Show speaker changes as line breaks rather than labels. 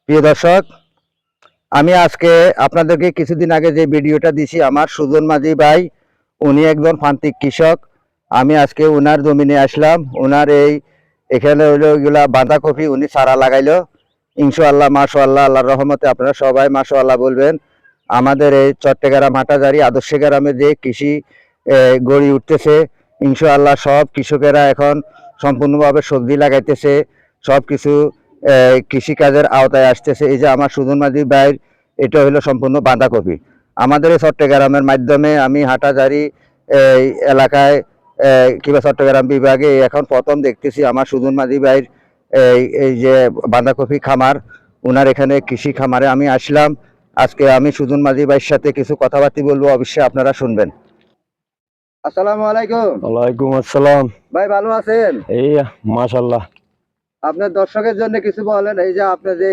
প্রিয় দর্শক, আমি আজকে আপনাদেরকে কিছুদিন আগে যে ভিডিওটা দিছি, আমার সুজন মাঝি ভাই উনি একজন প্রান্তিক কৃষক। আমি আজকে ওনার জমিনে আসলাম। ওনার এখানে হইলো এগুলা বাঁধাকপি উনি চারা লাগাইলো। ইনশাআল্লাহ মাশাআল্লাহ, আল্লাহর রহমতে আপনারা সবাই মাশাআল্লাহ বলবেন। আমাদের এই চট্টগ্রাম হাটাজারি আদর্শ গ্রামে যে কৃষি গড়ে উঠতেছে, ইনশাআল্লাহ সব কৃষকেরা এখন সম্পূর্ণভাবে সবজি লাগাইতেছে, সব কিছু কৃষিকাজের আওতায় আসতেছে। এই যে আমার সুজন মাঝি ভাইয়ের এটা হলো সম্পূর্ণ বাঁধাকপি। আমাদের এই চট্টগ্রামের মাধ্যমে আমি হাটাজারি এই এলাকায় কিংবা চট্টগ্রাম বিভাগে এখন প্রথম দেখতেছি আমার সুজন মাঝি ভাইয়ের এই যে বাঁধাকপি খামার। ওনার এখানে কৃষি খামারে আমি আসলাম। আজকে আমি সুজন মাঝি ভাইয়ের সাথে কিছু কথাবার্তা বলবো, অবশ্যই আপনারা শুনবেন। আসসালামু আলাইকুম।
ওয়ালাইকুম আসসালাম।
ভাই ভালো আছেন?
এই মাশাআল্লাহ।
আপনার দর্শকের জন্য কিছু বলেন। এই যে আপনি যে